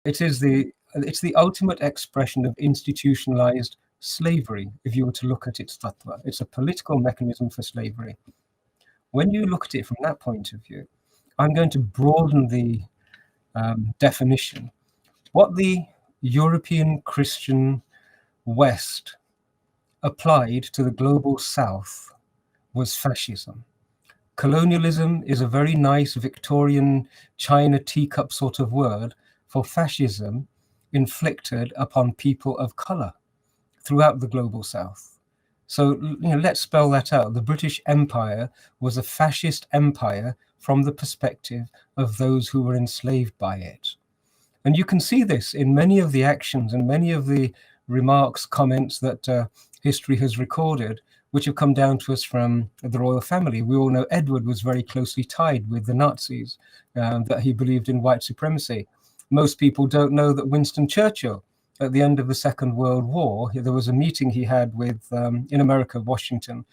It's the ultimate expression of institutionalized slavery, if you were to look at its tattva. It's a political mechanism for slavery. When you look at it from that point of view, I'm going to broaden the definition. What the European Christian West applied to the global South was fascism. Colonialism is a very nice Victorian China teacup sort of word for fascism inflicted upon people of color throughout the global South. So, let's spell that out. The British Empire was a fascist empire from the perspective of those who were enslaved by it. And you can see this in many of the actions and many of the remarks, comments that history has recorded, which have come down to us from the royal family. We all know Edward was very closely tied with the Nazis, that he believed in white supremacy. Most people don't know that Winston Churchill, at the end of the Second World War, there was a meeting he had with, in America, Washington,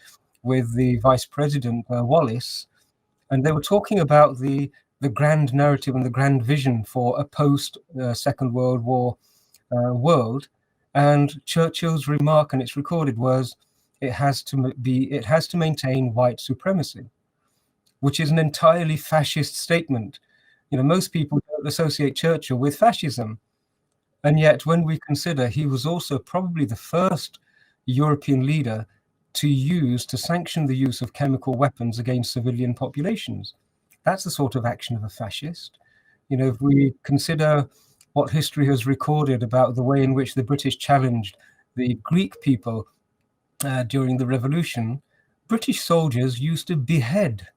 with the Vice President Wallace, and they were talking about the grand narrative and the grand vision for a post Second World War world. And Churchill's remark, and it's recorded, was it has to maintain white supremacy, which is an entirely fascist statement. Most people don't associate Churchill with fascism. And yet, when we consider he was also probably the first European leader to sanction the use of chemical weapons against civilian populations, that's the sort of action of a fascist. If we consider what history has recorded about the way in which the British challenged the Greek people during the revolution, British soldiers used to behead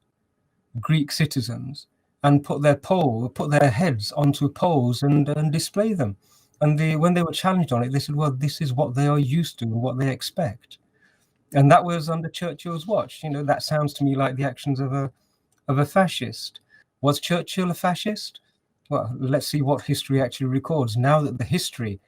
Greek citizens and put their heads onto poles and display them. And when they were challenged on it, they said, well, this is what they are used to and what they expect. And that was under Churchill's watch. That sounds to me like the actions of a fascist. Was Churchill a fascist? Well, let's see what history actually records. Now that the history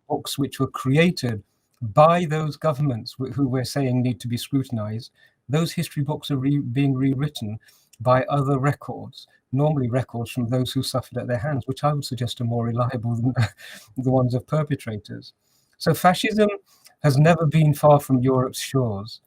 books which were created by those governments who we're saying need to be scrutinized, those history books are being rewritten by other records, normally records from those who suffered at their hands, which I would suggest are more reliable than the ones of perpetrators. So fascism has never been far from Europe's shores.